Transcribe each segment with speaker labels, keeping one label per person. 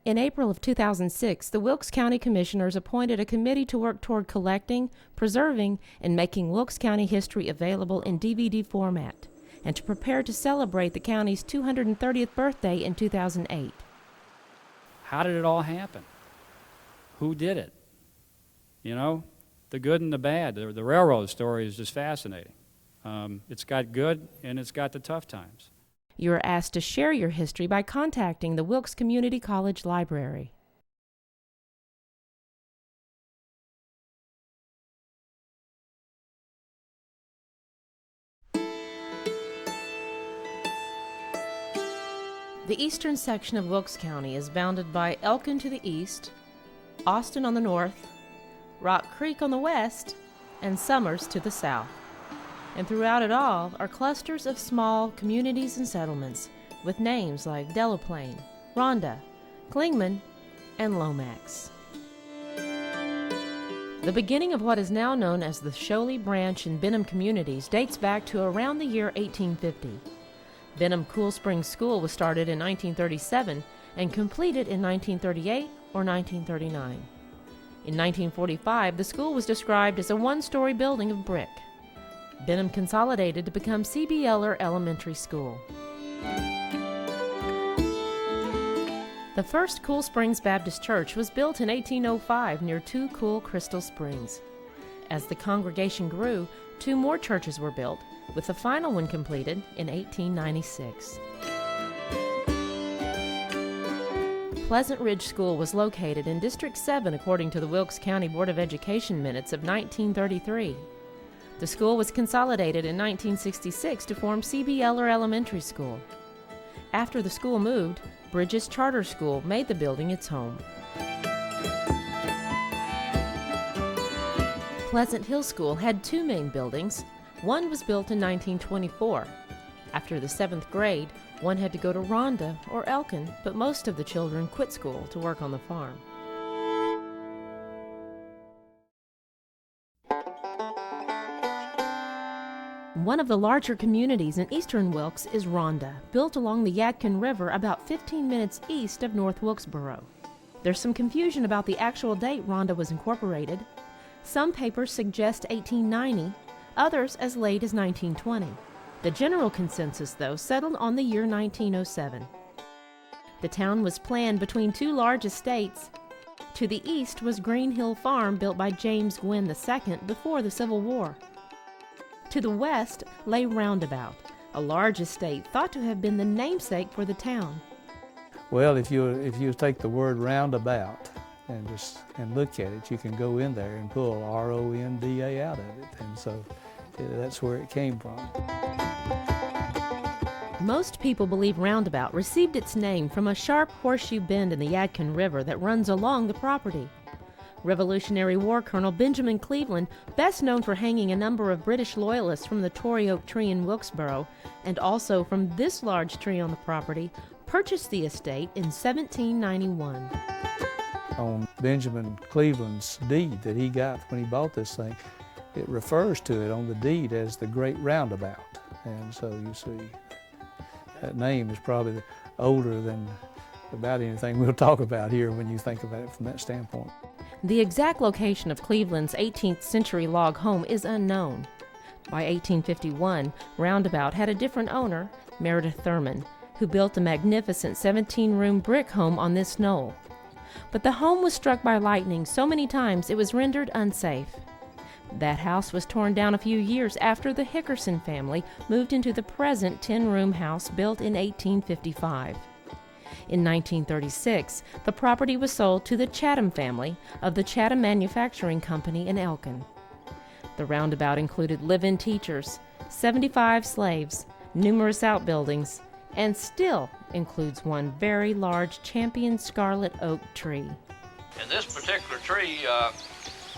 Speaker 1: In April of 2006, the Wilkes County Commissioners appointed a committee to work toward collecting, preserving, and making Wilkes County history available in DVD format, and to prepare to celebrate the county's 230th birthday in 2008.
Speaker 2: How did it all happen? Who did it? You know, the good and the bad. The railroad story is just fascinating. It's got good and it's got the tough times.
Speaker 1: You are asked to share your history by contacting the Wilkes Community College Library. The eastern section of Wilkes County is bounded by Elkin to the east, Austin on the north, Rock Creek on the west, and Summers to the south. And throughout it all are clusters of small communities and settlements with names like Delaplane, Ronda, Klingman, and Lomax. The beginning of what is now known as the Sholey Branch and Benham communities dates back to around the year 1850. Benham Cool Springs School was started in 1937 and completed in 1938 or 1939. In 1945, the school was described as a one-story building of brick. Benham consolidated to become C.B. Eller Elementary School. The first Cool Springs Baptist Church was built in 1805 near Two Cool Crystal Springs. As the congregation grew, 2 more churches were built, with the final one completed in 1896. Pleasant Ridge School was located in District 7 according to the Wilkes County Board of Education minutes of 1933. The school was consolidated in 1966 to form C.B. Eller Elementary School. After the school moved, Bridges Charter School made the building its home. Pleasant Hill School had 2 main buildings. One was built in 1924. After the 7th grade, one had to go to Ronda or Elkin, but most of the children quit school to work on the farm. One of the larger communities in eastern Wilkes is Ronda, built along the Yadkin River about 15 minutes east of North Wilkesboro. There's some confusion about the actual date Ronda was incorporated. Some papers suggest 1890, others as late as 1920. The general consensus, though, settled on the year 1907. The town was planned between 2 large estates. To the east was Green Hill Farm, built by James Gwyn II before the Civil War. To the west lay Roundabout, a large estate thought to have been the namesake for the town.
Speaker 3: Well, if you take the word roundabout and look at it, you can go in there and pull R-O-N-D-A out of it, and so that's where it came from.
Speaker 1: Most people believe Roundabout received its name from a sharp horseshoe bend in the Yadkin River that runs along the property. Revolutionary War Colonel Benjamin Cleveland, best known for hanging a number of British loyalists from the Tory Oak tree in Wilkesboro, and also from this large tree on the property, purchased the estate in 1791.
Speaker 3: On Benjamin Cleveland's deed that he got when he bought this thing, it refers to it on the deed as the Great Roundabout. And so you see, that name is probably older than about anything we'll talk about here when you think about it from that standpoint.
Speaker 1: The exact location of Cleveland's 18th century log home is unknown. By 1851, Roundabout had a different owner, Meredith Thurman, who built a magnificent 17-room brick home on this knoll. But the home was struck by lightning so many times it was rendered unsafe. That house was torn down a few years after the Hickerson family moved into the present 10-room house built in 1855. In 1936, the property was sold to the Chatham family of the Chatham Manufacturing Company in Elkin. The Roundabout included live-in teachers, 75 slaves, numerous outbuildings, and still includes one very large champion scarlet oak tree.
Speaker 4: And this particular tree,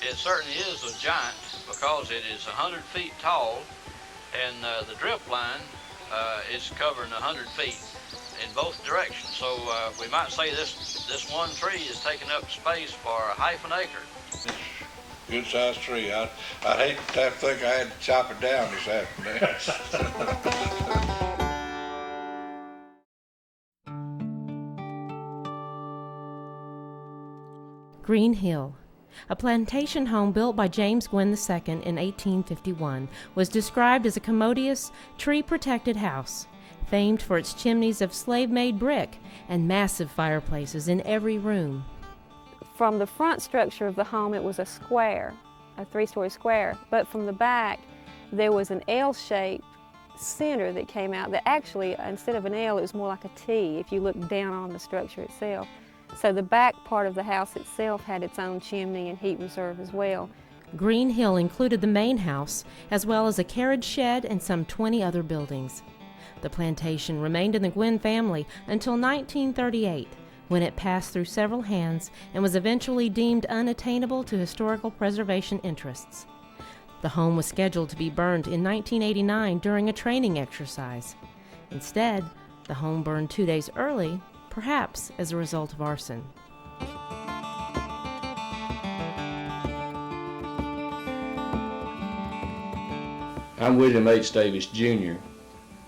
Speaker 4: it certainly is a giant because it is 100 feet tall, and the drip line is covering 100 feet in both directions. So we might say this one tree is taking up space for half an acre.
Speaker 5: Good sized tree. I'd hate to have to think I had to chop it down this afternoon.
Speaker 1: Green Hill. A plantation home built by James Gwyn II in 1851 was described as a commodious, tree-protected house, famed for its chimneys of slave-made brick and massive fireplaces in every room.
Speaker 6: From the front structure of the home, it was a square, a three-story square, but from the back, there was an L-shaped center that came out that actually, instead of an L, it was more like a T if you look down on the structure itself. So the back part of the house itself had its own chimney and heat reserve as well.
Speaker 1: Green Hill included the main house, as well as a carriage shed and some 20 other buildings. The plantation remained in the Gwyn family until 1938, when it passed through several hands and was eventually deemed unattainable to historical preservation interests. The home was scheduled to be burned in 1989 during a training exercise. Instead, the home burned 2 days early, perhaps as a result of arson.
Speaker 7: I'm William H. Davis, Jr.,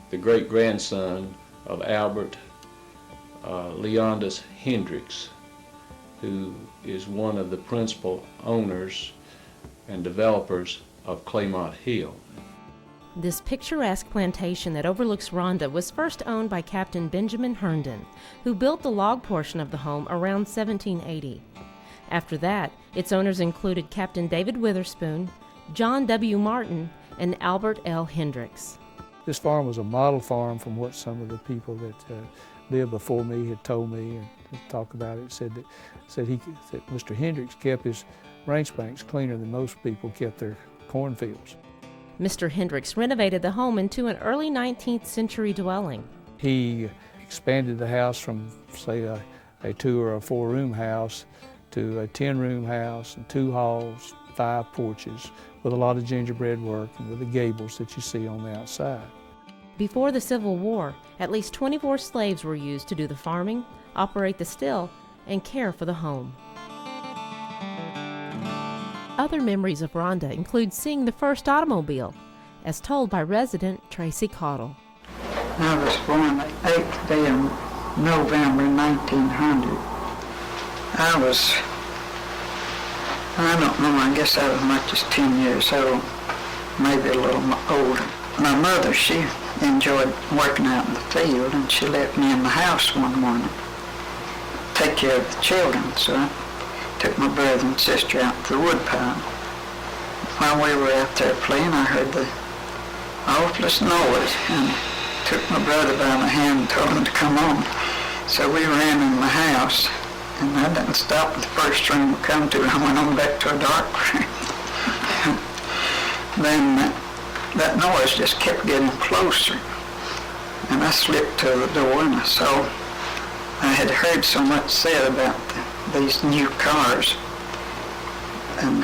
Speaker 7: the great-grandson of Albert Leonidas Hendricks, who is one of the principal owners and developers of Claymont Hill.
Speaker 1: This picturesque plantation that overlooks Ronda was first owned by Captain Benjamin Herndon, who built the log portion of the home around 1780. After that, its owners included Captain David Witherspoon, John W. Martin, and Albert L. Hendricks.
Speaker 3: This farm was a model farm from what some of the people that lived before me had told me and talked about it. Said that Mr. Hendricks kept his range banks cleaner than most people kept their cornfields.
Speaker 1: Mr. Hendricks renovated the home into an early 19th century dwelling.
Speaker 3: He expanded the house from, say, a 2 or a 4 room house to a 10-room house and 2 halls, 5 porches, with a lot of gingerbread work and with the gables that you see on the outside.
Speaker 1: Before the Civil War, at least 24 slaves were used to do the farming, operate the still, and care for the home. Other memories of Ronda include seeing the first automobile, as told by resident Tracy Cottle.
Speaker 8: I was born the 8th day of November 1900. I don't know, I guess I was much as 10 years old, maybe a little older. My mother, she enjoyed working out in the field, and she left me in the house one morning to take care of the children, so I took my brother and sister out to the woodpile. While we were out there playing, I heard the awfulest noise and took my brother by the hand and told him to come on. So we ran in the house, and I didn't stop at the first room we come to. I went on back to a dark room. Then that noise just kept getting closer, and I slipped to the door, and I saw I had heard so much said about these new cars, and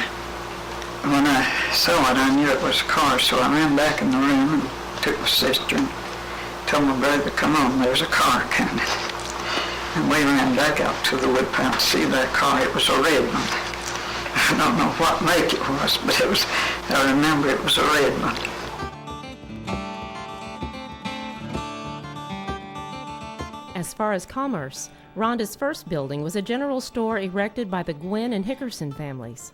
Speaker 8: when I saw it, I knew it was a car, so I ran back in the room and took my sister and told my brother, come on, there's a car coming. And we ran back out to the woodpile to see that car. It was a red one. I don't know what make it was, but I remember it was a red one.
Speaker 1: As far as commerce, Ronda's first building was a general store erected by the Gwyn and Hickerson families.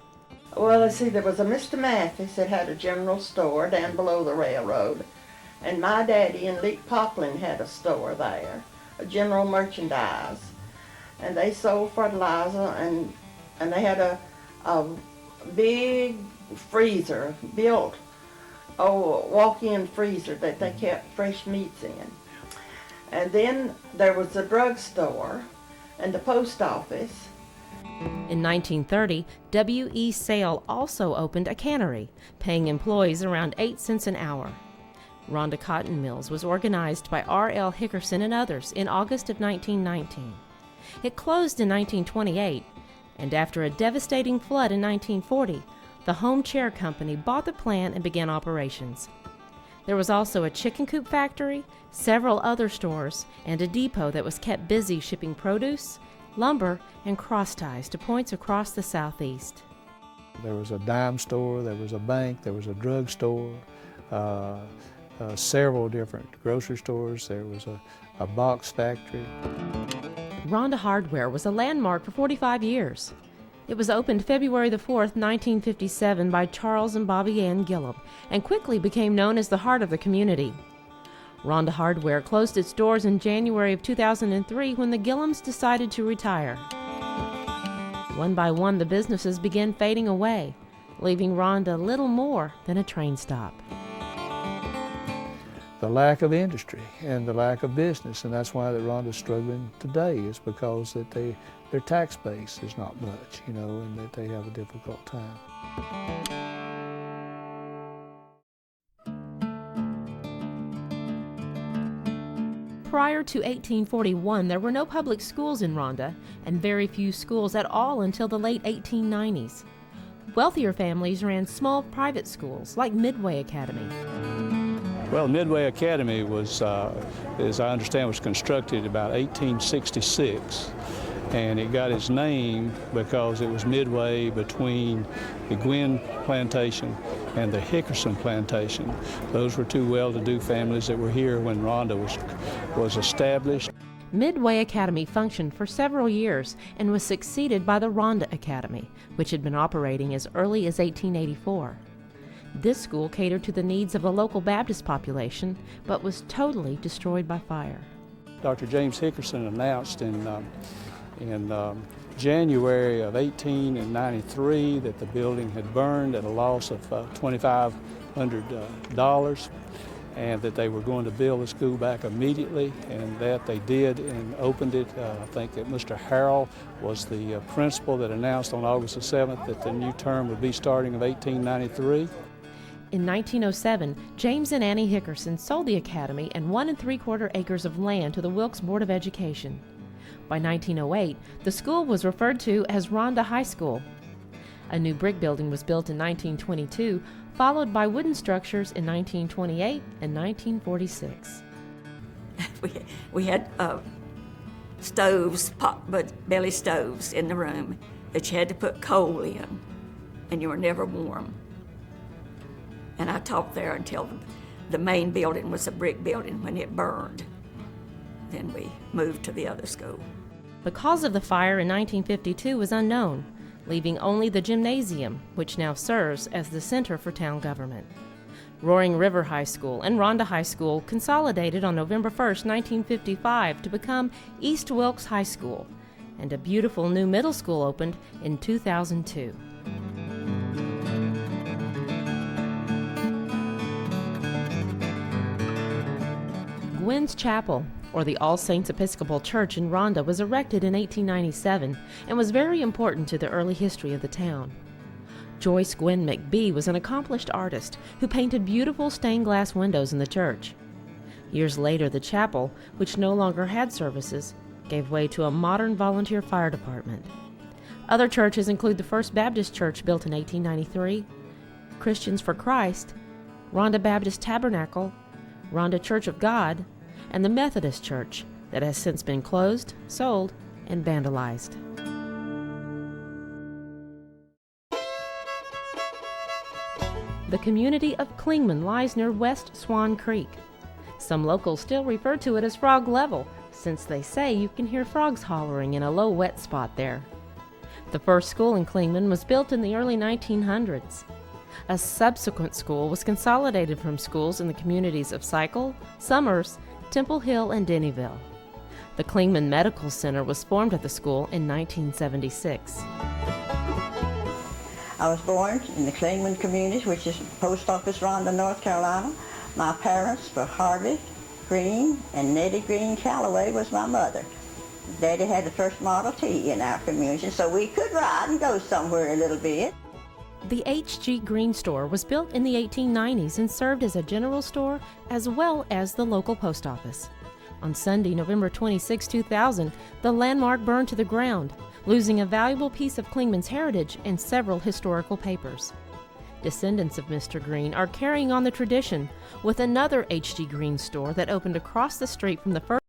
Speaker 9: Well, let's see, there was a Mr. Mathis that had a general store down below the railroad, and my daddy and Leek Poplin had a store there, a general merchandise, and they sold fertilizer, and they had a big freezer built, walk-in freezer that they kept fresh meats in. And then there was the drugstore and the post office.
Speaker 1: In 1930, W.E. Sale also opened a cannery, paying employees around 8 cents an hour. Ronda Cotton Mills was organized by R.L. Hickerson and others in August of 1919. It closed in 1928, and after a devastating flood in 1940, the Home Chair Company bought the plant and began operations. There was also a chicken coop factory, several other stores, and a depot that was kept busy shipping produce, lumber, and cross ties to points across the southeast.
Speaker 3: There was a dime store, there was a bank, there was a drugstore, several different grocery stores, there was a box factory.
Speaker 1: Ronda Hardware was a landmark for 45 years. It was opened February the 4th, 1957 by Charles and Bobby Ann Gillum and quickly became known as the heart of the community. Ronda Hardware closed its doors in January of 2003 when the Gillums decided to retire. One by one, the businesses began fading away, leaving Ronda little more than a train stop.
Speaker 3: The lack of industry and the lack of business, and that's why that Ronda's struggling today, is because that their tax base is not much, and that they have a difficult time.
Speaker 1: Prior to 1841, there were no public schools in Ronda, and very few schools at all until the late 1890s. Wealthier families ran small private schools like Midway Academy.
Speaker 3: Well, Midway Academy was, as I understand, was constructed about 1866, and it got its name because it was midway between the Gwyn plantation and the Hickerson plantation. Those were two well-to-do families that were here when Ronda was established.
Speaker 1: Midway Academy functioned for several years and was succeeded by the Ronda Academy, which had been operating as early as 1884. This school catered to the needs of the local Baptist population, but was totally destroyed by fire.
Speaker 3: Dr. James Hickerson announced in January of 1893 that the building had burned at a loss of $2,500, and that they were going to build the school back immediately, and that they did and opened it. I think that Mr. Harrell was the principal that announced on August the 7th that the new term would be starting of 1893.
Speaker 1: In 1907, James and Annie Hickerson sold the academy and 1 3/4 acres of land to the Wilkes Board of Education. By 1908, the school was referred to as Ronda High School. A new brick building was built in 1922, followed by wooden structures in 1928 and 1946.
Speaker 10: We had stoves, pot-belly stoves in the room that you had to put coal in, and you were never warm. And I taught there until the main building was a brick building when it burned. Then we moved to the other school.
Speaker 1: The cause of the fire in 1952 was unknown, leaving only the gymnasium, which now serves as the center for town government. Roaring River High School and Ronda High School consolidated on November 1st, 1955 to become East Wilkes High School, and a beautiful new middle school opened in 2002. Gwyn's Chapel, or the All Saints Episcopal Church in Ronda, was erected in 1897 and was very important to the early history of the town. Joyce Gwyn McBee was an accomplished artist who painted beautiful stained glass windows in the church. Years later, the chapel, which no longer had services, gave way to a modern volunteer fire department. Other churches include the First Baptist Church built in 1893, Christians for Christ, Ronda Baptist Tabernacle, Ronda Church of God, and the Methodist Church that has since been closed, sold, and vandalized. The community of Klingman lies near West Swan Creek. Some locals still refer to it as Frog Level, since they say you can hear frogs hollering in a low wet spot there. The first school in Klingman was built in the early 1900s. A subsequent school was consolidated from schools in the communities of Cycle, Summers, Temple Hill, and Dennyville. The Klingman Medical Center was formed at the school in 1976.
Speaker 11: I was born in the Klingman community, which is Post Office, Ronda, North Carolina. My parents were Harvey Green, and Nettie Green Calloway was my mother. Daddy had the first Model T in our community, so we could ride and go somewhere a little bit.
Speaker 1: The H.G. Green store was built in the 1890s and served as a general store as well as the local post office. On Sunday, November 26, 2000, the landmark burned to the ground, losing a valuable piece of Klingman's heritage and several historical papers. Descendants of Mr. Green are carrying on the tradition with another H.G. Green store that opened across the street from the first